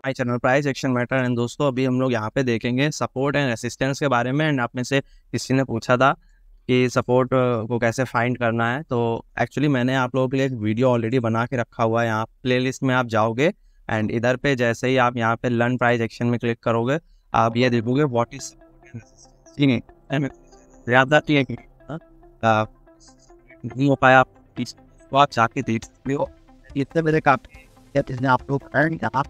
My channel price action matter. And दोस्तों, अभी हम लोग यहाँ पे देखेंगे सपोर्ट एंड रेसिस्टेंस के बारे में। एंड आप में से किसी ने पूछा था कि सपोर्ट को कैसे फाइंड करना है, तो एक्चुअली मैंने आप लोगों के लिए एक वीडियो ऑलरेडी बना के रखा हुआ है। यहाँ प्लेलिस्ट में आप जाओगे एंड इधर पे जैसे ही आप यहाँ पे लर्न प्राइस एक्शन में क्लिक करोगे, आप ये देखोगे what is support and resistance. ठीक है, ज़्यादा ठीक है नहीं हो पाया तो आप जाके देख सकते हो। इतने मेरे काफी जिसने आप लोग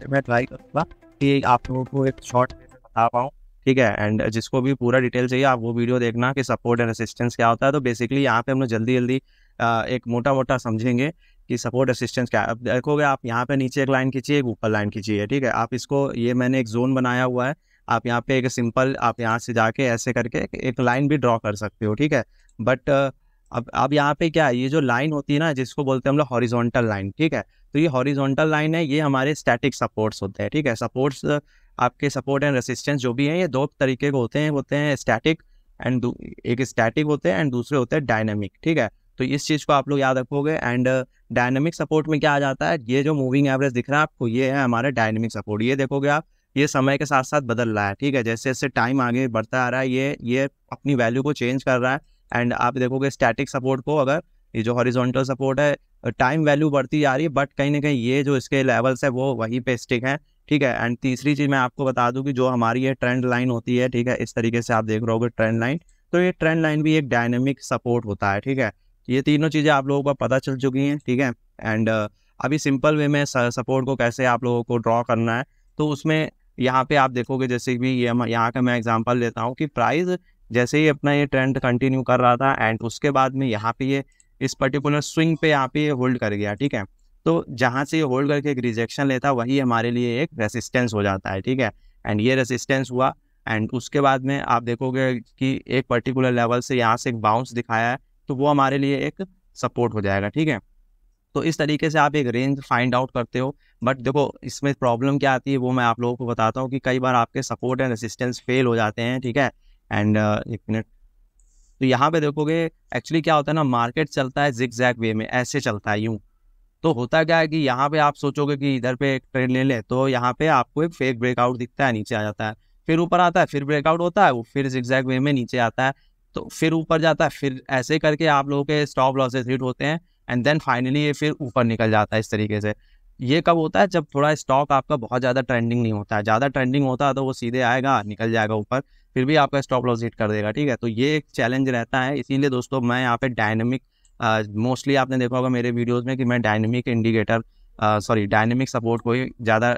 मैं ट्राई करूँगा कि आप लोगों को एक शॉर्ट में बता पाऊँ। ठीक है, एंड जिसको भी पूरा डिटेल चाहिए आप वो वीडियो देखना कि सपोर्ट एंड रेसिस्टेंस क्या होता है। तो बेसिकली यहाँ पे हम लोग जल्दी एक मोटा मोटा समझेंगे कि सपोर्ट रेसिस्टेंस क्या है। अब देखोगे आप यहाँ पे नीचे एक लाइन खींचिए, एक ऊपर लाइन खींचिए। ठीक है, आप इसको, ये मैंने एक जोन बनाया हुआ है, आप यहाँ पे एक सिंपल, आप यहाँ से जाके ऐसे करके एक लाइन भी ड्रॉ कर सकते हो। ठीक है, बट अब यहाँ पे क्या है, ये जो लाइन होती है ना, जिसको बोलते हैं हम लोग हॉरिजॉन्टल लाइन। ठीक है, तो ये हॉरिजॉन्टल लाइन है, ये हमारे स्टैटिक सपोर्ट्स होते हैं। ठीक है, सपोर्ट्स आपके सपोर्ट एंड रेसिस्टेंस जो भी हैं ये दो तरीके के होते हैं स्टैटिक एंड एक स्टैटिक होते हैं एंड दूसरे होते हैं डायनेमिक। ठीक है, तो इस चीज़ को आप लोग याद रखोगे। एंड डायनेमिक सपोर्ट में क्या आ जाता है, ये जो मूविंग एवरेज दिख रहा है आपको, ये है हमारा डायनेमिक सपोर्ट। ये देखोगे आप, ये समय के साथ साथ बदल रहा है। ठीक है, जैसे जैसे टाइम आगे बढ़ता आ रहा है ये अपनी वैल्यू को चेंज कर रहा है। एंड आप देखोगे स्टैटिक सपोर्ट को, अगर ये जो हॉरिजॉन्टल सपोर्ट है, टाइम वैल्यू बढ़ती जा रही है, बट कहीं ना कहीं ये जो इसके लेवल्स है वो वहीं पे स्टिक है। ठीक है, एंड तीसरी चीज़ मैं आपको बता दूं कि जो हमारी ये ट्रेंड लाइन होती है, ठीक है, इस तरीके से आप देख रहे होगे ट्रेंड लाइन, तो ये ट्रेंड लाइन भी एक डायनेमिक सपोर्ट होता है। ठीक है, ये तीनों चीज़ें आप लोगों को पता चल चुकी हैं। ठीक है, एंड अभी सिंपल वे में सपोर्ट को कैसे आप लोगों को ड्रॉ करना है, तो उसमें यहाँ पे आप देखोगे, जैसे भी ये यहाँ का मैं एग्जांपल लेता हूँ कि प्राइस जैसे ही अपना ये ट्रेंड कंटिन्यू कर रहा था एंड उसके बाद में यहाँ पे ये इस पर्टिकुलर स्विंग पे यहाँ पे ये होल्ड कर गया। ठीक है, तो जहाँ से ये होल्ड करके एक रिजेक्शन लेता है, वही हमारे लिए एक रेसिस्टेंस हो जाता है। ठीक है, एंड ये रेसिस्टेंस हुआ एंड उसके बाद में आप देखोगे कि एक पर्टिकुलर लेवल से यहाँ से एक बाउंस दिखाया है, तो वो हमारे लिए एक सपोर्ट हो जाएगा। ठीक है, तो इस तरीके से आप एक रेंज फाइंड आउट करते हो। बट देखो, इसमें प्रॉब्लम क्या आती है वो मैं आप लोगों को बताता हूँ कि कई बार आपके सपोर्ट एंड रेसिस्टेंस फेल हो जाते हैं। ठीक है, एंड एक मिनट, तो यहाँ पे देखोगे एक्चुअली क्या होता है ना, मार्केट चलता है जिग-जैग वे में, ऐसे चलता है यूं। तो होता क्या है कि यहाँ पे आप सोचोगे कि इधर पे एक ट्रेंड ले ले, तो यहाँ पे आपको एक फेक ब्रेकआउट दिखता है, नीचे आ जाता है, फिर ऊपर आता है, फिर ब्रेकआउट होता है, वो फिर जिग-जैग वे में नीचे आता है, तो फिर ऊपर जाता है, फिर ऐसे करके आप लोगों के स्टॉप लॉसेस हिट होते हैं एंड देन फाइनली ये फिर ऊपर निकल जाता है इस तरीके से। ये कब होता है, जब थोड़ा स्टॉक आपका बहुत ज़्यादा ट्रेंडिंग नहीं होता है। ज़्यादा ट्रेंडिंग होता है तो वो सीधे आएगा, निकल जाएगा ऊपर, फिर भी आपका स्टॉप लॉस हिट कर देगा। ठीक है, तो ये एक चैलेंज रहता है। इसीलिए दोस्तों मैं यहाँ पे डायनेमिक, मोस्टली आपने देखा होगा मेरे वीडियोस में कि मैं डायनेमिक इंडिकेटर, डायनेमिक सपोर्ट को ही ज़्यादा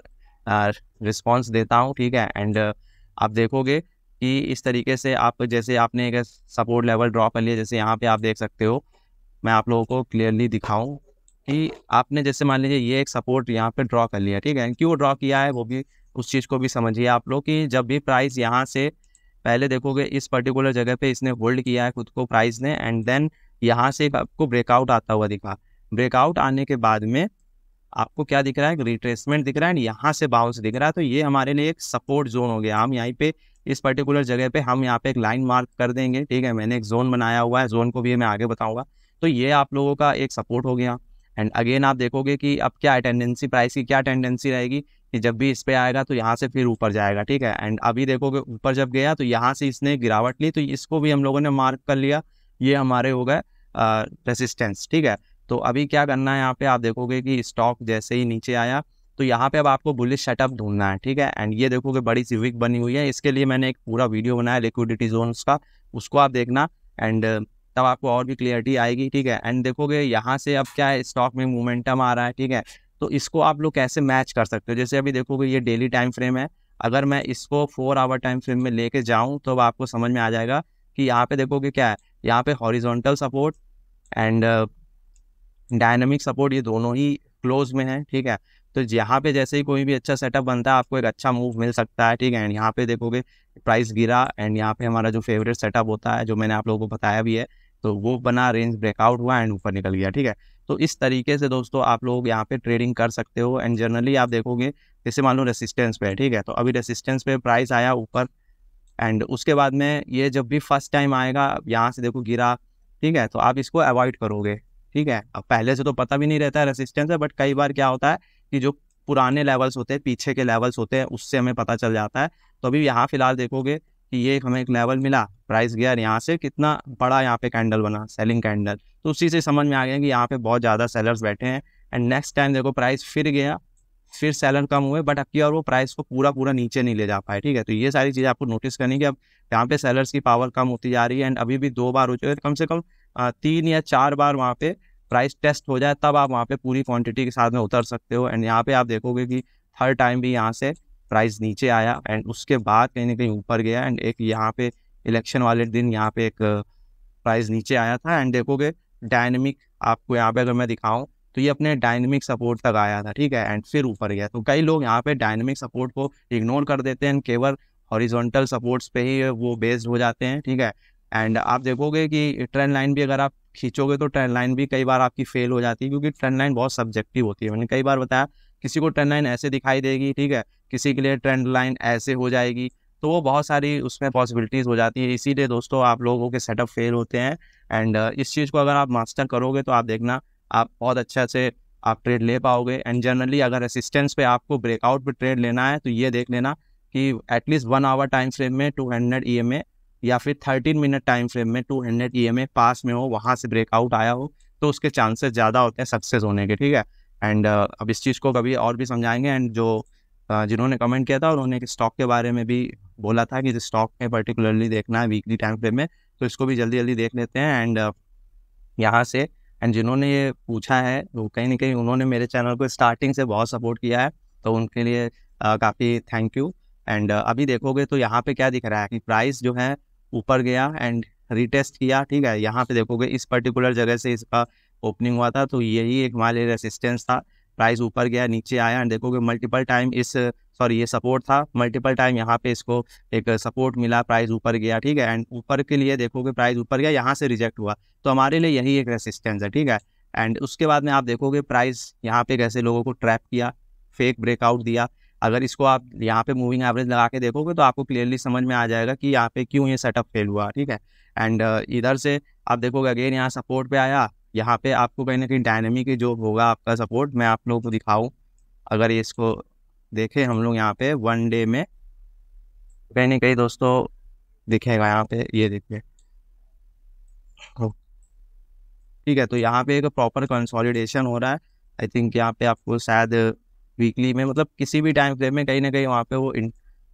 रिस्पॉन्स देता हूँ। ठीक है, एंड आप देखोगे कि इस तरीके से आप, जैसे आपने एक सपोर्ट लेवल ड्रॉ कर लिया, जैसे यहाँ पे आप देख सकते हो, मैं आप लोगों को क्लियरली दिखाऊं कि आपने जैसे मान लीजिए ये एक सपोर्ट यहाँ पे ड्रॉ कर लिया। ठीक है, क्यों ड्रॉ किया है वो भी, उस चीज़ को भी समझिए आप लोग कि जब भी प्राइस यहाँ से, पहले देखोगे इस पर्टिकुलर जगह पे इसने होल्ड किया है खुद को प्राइस ने, एंड देन यहाँ से आपको ब्रेकआउट आता हुआ दिखा। ब्रेकआउट आने के बाद में आपको क्या दिख रहा है, रिट्रेसमेंट दिख रहा है, यहाँ से बाउंस दिख रहा है, तो ये हमारे लिए एक सपोर्ट जोन हो गया। हम यहीं पे इस पर्टिकुलर जगह पे हम यहाँ पे एक लाइन मार्क कर देंगे। ठीक है, मैंने एक जोन बनाया हुआ है, जोन को भी मैं आगे बताऊंगा। तो ये आप लोगों का एक सपोर्ट हो गया। एंड अगेन आप देखोगे कि अब क्या टेंडेंसी, प्राइस की क्या टेंडेंसी रहेगी कि जब भी इस पे आएगा तो यहाँ से फिर ऊपर जाएगा। ठीक है, एंड अभी देखोगे ऊपर जब गया तो यहाँ से इसने गिरावट ली, तो इसको भी हम लोगों ने मार्क कर लिया, ये हमारे हो गए रेसिस्टेंस। ठीक है, तो अभी क्या करना है, यहाँ पे आप देखोगे कि स्टॉक जैसे ही नीचे आया तो यहाँ पे अब आपको बुलिश सेटअप ढूंढना है। ठीक है, एंड ये देखोगे बड़ी सी विक बनी हुई है, इसके लिए मैंने एक पूरा वीडियो बनाया लिक्विडिटी जोन्स का, उसको आप देखना एंड तब आपको और भी क्लियरिटी आएगी। ठीक है, एंड देखोगे यहाँ से अब क्या है, स्टॉक में मोमेंटम आ रहा है। ठीक है, तो इसको आप लोग कैसे मैच कर सकते हो, जैसे अभी देखोगे ये डेली टाइम फ्रेम है, अगर मैं इसको 4 आवर टाइम फ्रेम में लेके जाऊँ तो आपको समझ में आ जाएगा कि यहाँ पे देखोगे क्या है, यहाँ पे horizontal support and dynamic support ये दोनों ही क्लोज में है। ठीक है, तो यहाँ पे जैसे ही कोई भी अच्छा सेटअप बनता है आपको एक अच्छा मूव मिल सकता है। ठीक है, एंड यहाँ पे देखोगे प्राइस गिरा एंड यहाँ पे हमारा जो फेवरेट सेटअप होता है, जो मैंने आप लोगों को बताया भी है, तो वो बना, रेंज ब्रेकआउट हुआ एंड ऊपर निकल गया। ठीक है, तो इस तरीके से दोस्तों आप लोग यहाँ पे ट्रेडिंग कर सकते हो। एंड जनरली आप देखोगे जैसे मान लो रेसिस्टेंस पे है, ठीक है, तो अभी रेसिस्टेंस पे प्राइस आया ऊपर एंड उसके बाद में ये जब भी फर्स्ट टाइम आएगा यहाँ से देखो गिरा, ठीक है, तो आप इसको अवॉइड करोगे। ठीक है, अब पहले से तो पता भी नहीं रहता है रेसिस्टेंस है, बट कई बार क्या होता है कि जो पुराने लेवल्स होते हैं, पीछे के लेवल्स होते हैं, उससे हमें पता चल जाता है। तो अभी यहाँ फिलहाल देखोगे कि ये हमें एक लेवल मिला, प्राइस गया यहाँ से, कितना बड़ा यहाँ पे कैंडल बना, सेलिंग कैंडल। तो उसी से समझ में आ गया कि यहाँ पे बहुत ज़्यादा सेलर्स बैठे हैं। एंड नेक्स्ट टाइम देखो प्राइस फिर गया, फिर सेलर कम हुए, बट अब की और वो प्राइस को पूरा पूरा नीचे नहीं ले जा पाए। ठीक है, तो ये सारी चीज़ें आपको नोटिस करनी कि अब यहाँ पे सेलर्स की पावर कम होती जा रही है। एंड अभी भी 2 बार हो चुके हैं, कम से कम 3 या 4 बार वहाँ पे प्राइस टेस्ट हो जाए, तब आप वहाँ पे पूरी क्वांटिटी के साथ में उतर सकते हो। एंड यहाँ पे आप देखोगे कि हर टाइम भी यहाँ से प्राइस नीचे आया एंड उसके बाद कहीं ना कहीं ऊपर गया। एंड एक यहाँ पे इलेक्शन वाले दिन यहाँ पे एक प्राइस नीचे आया था। एंड देखोगे डायनेमिक, आपको यहाँ पे अगर मैं दिखाऊं तो ये अपने डायनेमिक सपोर्ट तक आया था। ठीक है, एंड फिर ऊपर गया। तो कई लोग यहाँ पे डायनेमिक सपोर्ट को इग्नोर कर देते हैं, केवल हॉरिजॉन्टल सपोर्ट्स पे ही वो बेस्ड हो जाते हैं। ठीक है, एंड आप देखोगे कि ट्रेंड लाइन भी अगर आप खींचोगे तो ट्रेंड लाइन भी कई बार आपकी फेल हो जाती है, क्योंकि ट्रेंड लाइन बहुत सब्जेक्टिव होती है। मैंने कई बार बताया, किसी को ट्रेंड लाइन ऐसे दिखाई देगी, ठीक है, किसी के लिए ट्रेंड लाइन ऐसे हो जाएगी, तो वो बहुत सारी उसमें पॉसिबिलिटीज़ हो जाती है। इसीलिए दोस्तों आप लोगों के सेटअप फेल होते हैं। एंड इस चीज़ को अगर आप मास्टर करोगे तो आप देखना आप बहुत अच्छा से आप ट्रेड ले पाओगे। एंड जनरली अगर रेसिस्टेंस पे आपको ब्रेकआउट पे ट्रेड लेना है तो ये देख लेना कि एटलीस्ट 1 आवर टाइम फ्रेम में 200 EMA या फिर 13 मिनट टाइम फ्रेम में 200 EMA पास में हो, वहाँ से ब्रेकआउट आया हो, तो उसके चांसेस ज़्यादा होते हैं सक्सेस होने के। ठीक है, एंड अब इस चीज़ को कभी और भी समझाएंगे। एंड जो जिन्होंने कमेंट किया था उन्होंने स्टॉक के बारे में भी बोला था कि स्टॉक में पर्टिकुलरली देखना है वीकली टाइम फ्रेम में, तो इसको भी जल्दी जल्दी देख लेते हैं। एंड यहाँ से एंड जिन्होंने ये पूछा है वो कहीं ना कहीं उन्होंने मेरे चैनल को स्टार्टिंग से बहुत सपोर्ट किया है, तो उनके लिए काफ़ी थैंक यू। एंड अभी देखोगे तो यहाँ पे क्या दिख रहा है कि प्राइस जो है ऊपर गया एंड रिटेस्ट किया। ठीक है, यहाँ पे देखोगे इस पर्टिकुलर जगह से इसका ओपनिंग हुआ था, तो यही एक हमारे रेसिस्टेंस था। प्राइस ऊपर गया, नीचे आया एंड देखोगे मल्टीपल टाइम ये सपोर्ट था, मल्टीपल टाइम यहाँ पे इसको एक सपोर्ट मिला, प्राइस ऊपर गया। ठीक है, एंड ऊपर के लिए देखोगे प्राइस ऊपर गया, यहाँ से रिजेक्ट हुआ, तो हमारे लिए यही एक रेसिस्टेंस है। ठीक है, एंड उसके बाद में आप देखोगे प्राइस यहाँ पे कैसे लोगों को ट्रैप किया, फेक ब्रेकआउट दिया। अगर इसको आप यहाँ पे मूविंग एवरेज लगा के देखोगे तो आपको क्लियरली समझ में आ जाएगा कि यहाँ पे क्यों ये सेटअप फेल हुआ। ठीक है, एंड इधर से आप देखोगे अगेन यहाँ सपोर्ट पे आया, यहाँ पे आपको कहीं ना कहीं डायनेमिक जो होगा आपका सपोर्ट, मैं आप लोगों को दिखाऊं, अगर ये इसको देखें हम लोग यहाँ पे 1 डे में कहीं ना कहीं दोस्तों दिखेगा, यहाँ पे ये देखिए। ठीक है, तो यहाँ पे एक प्रॉपर कंसोलिडेशन हो रहा है। आई थिंक यहाँ पे आपको शायद वीकली में, मतलब किसी भी टाइम फ्रेम में कहीं ना कहीं वहाँ पे वो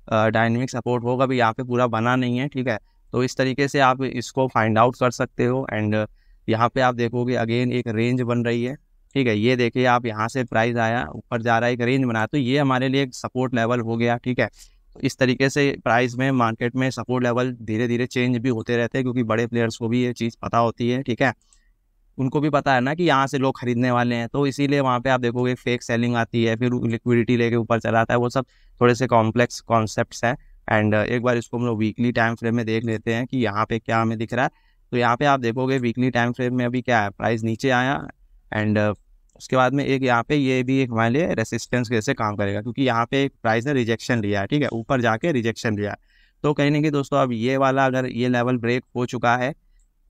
डायनेमिक सपोर्ट होगा, भी यहाँ पे पूरा बना नहीं है। ठीक है, तो इस तरीके से आप इसको फाइंड आउट कर सकते हो। एंड यहाँ पे आप देखोगे अगेन एक रेंज बन रही है। ठीक है, ये देखिए आप यहाँ से प्राइस आया ऊपर जा रहा है, एक रेंज बना, तो ये हमारे लिए एक सपोर्ट लेवल हो गया। ठीक है, तो इस तरीके से प्राइस में मार्केट में सपोर्ट लेवल धीरे धीरे चेंज भी होते रहते हैं, क्योंकि बड़े प्लेयर्स को भी ये चीज़ पता होती है। ठीक है, उनको भी पता है ना कि यहाँ से लोग खरीदने वाले हैं, तो इसीलिए वहाँ पे आप देखोगे फेक सेलिंग आती है, फिर लिक्विडिटी लेके ऊपर चला आता है। वो सब थोड़े से कॉम्प्लेक्स कॉन्सेप्ट्स हैं। एंड एक बार इसको हम लोग वीकली टाइम फ्रेम में देख लेते हैं कि यहाँ पे क्या हमें दिख रहा है। तो यहाँ पे आप देखोगे वीकली टाइम फ्रेम में अभी क्या है, प्राइस नीचे आया एंड उसके बाद में एक यहाँ पे ये भी एक हमारे लिए रेसिस्टेंस कैसे काम करेगा, क्योंकि यहाँ पे एक प्राइस ने रिजेक्शन लिया है। ठीक है, ऊपर जाके रिजेक्शन लिया है, तो कहीं ना कहीं दोस्तों अब ये वाला अगर ये लेवल ब्रेक हो चुका है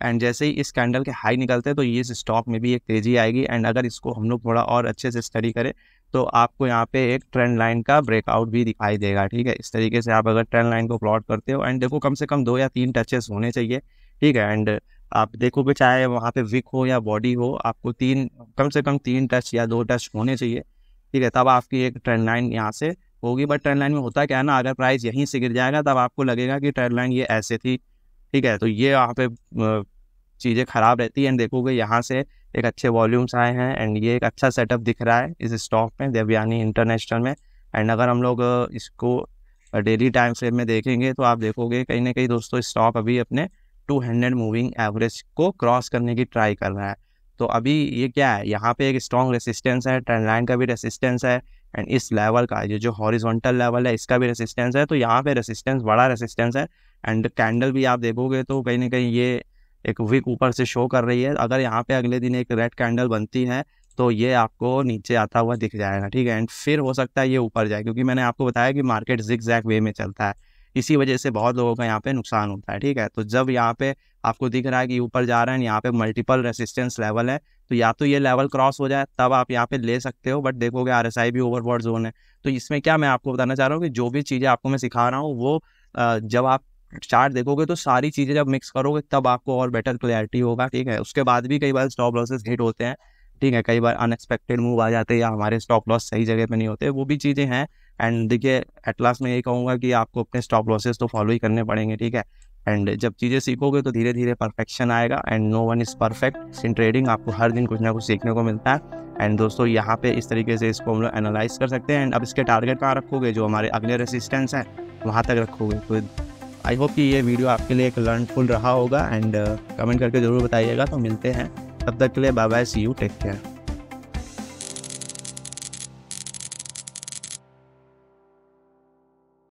एंड जैसे ही इस कैंडल के हाई निकलते हैं तो ये इस स्टॉक में भी एक तेजी आएगी। एंड अगर इसको हम लोग थोड़ा और अच्छे से स्टडी करें तो आपको यहाँ पे एक ट्रेंड लाइन का ब्रेकआउट भी दिखाई देगा। ठीक है, इस तरीके से आप अगर ट्रेंड लाइन को प्लॉट करते हो एंड देखो कम से कम 2 या 3 टचेस होने चाहिए। ठीक है, एंड आप देखोगे चाहे वहाँ पे विक हो या बॉडी हो, आपको कम से कम 3 टच या 2 टच होने चाहिए। ठीक है, तब आपकी एक ट्रेंड लाइन यहाँ से होगी। बट ट्रेंड लाइन में होता क्या है ना, अगर प्राइस यहीं से गिर जाएगा तब आपको लगेगा कि ट्रेंड लाइन ये ऐसे थी। ठीक है, तो ये यहाँ पे चीज़ें ख़राब रहती है। एंड देखोगे यहाँ से एक अच्छे वॉल्यूम्स आए हैं एंड ये एक अच्छा सेटअप दिख रहा है इस स्टॉक में, देवयानी इंटरनेशनल में। एंड अगर हम लोग इसको डेली टाइम फ्रेम में देखेंगे तो आप देखोगे कहीं ना कहीं दोस्तों स्टॉक अभी अपने 200 मूविंग एवरेज को क्रॉस करने की ट्राई कर रहा है। तो अभी ये क्या है, यहाँ पे एक स्ट्रॉन्ग रेसिस्टेंस है, ट्रेंड लाइन का भी रेसिस्टेंस है एंड इस लेवल का जो हॉरिजॉन्टल लेवल है इसका भी रेसिस्टेंस है। तो यहाँ पे रेसिस्टेंस, बड़ा रेसिस्टेंस है। एंड कैंडल भी आप देखोगे तो कहीं ना कहीं ये एक विक ऊपर से शो कर रही है। अगर यहाँ पे अगले दिन एक रेड कैंडल बनती है तो ये आपको नीचे आता हुआ दिख जाएगा। ठीक है, एंड फिर हो सकता है ये ऊपर जाए, क्योंकि मैंने आपको बताया कि मार्केट जिग-जैग वे में चलता है, इसी वजह से बहुत लोगों का यहाँ पे नुकसान होता है। ठीक है, तो जब यहाँ पे आपको दिख रहा है कि ऊपर जा रहा है, यहाँ पे मल्टीपल रेसिस्टेंस लेवल है, तो या तो ये लेवल क्रॉस हो जाए तब आप यहाँ पे ले सकते हो, बट देखोगे RSI भी ओवरबॉट जोन है। तो इसमें क्या मैं आपको बताना चाह रहा हूँ कि जो भी चीज़ें आपको मैं सिखा रहा हूँ वो जब आप चार्ट देखोगे तो सारी चीज़ें जब मिक्स करोगे तब आपको और बेटर क्लैरिटी होगा, ठीक है। उसके बाद भी कई बार स्टॉप लॉसेस हिट होते हैं, ठीक है, कई बार अनएक्सपेक्टेड मूव आ जाते हैं या हमारे स्टॉप लॉस सही जगह पे नहीं होते, वो भी चीज़ें हैं। एंड देखिए एट लास्ट मैं यही कहूँगा कि आपको अपने स्टॉप लॉसेस तो फॉलो ही करने पड़ेंगे, ठीक है। एंड जब चीज़ें सीखोगे तो धीरे धीरे परफेक्शन आएगा। And no one is perfect in trading, आपको हर दिन कुछ ना कुछ सीखने को मिलता है। एंड दोस्तों यहाँ पे इस तरीके से इसको हम लोग एनालाइज कर सकते हैं। एंड अब इसके टारगेट कहाँ रखोगे, जो हमारे अगले रेसिस्टेंस हैं वहाँ तक रखोगे। तो आई होप कि ये वीडियो आपके लिए एक लर्नफुल रहा होगा। एंड कमेंट करके ज़रूर बताइएगा। तो मिलते हैं, तब तक के लिए bye bye, see you, take care.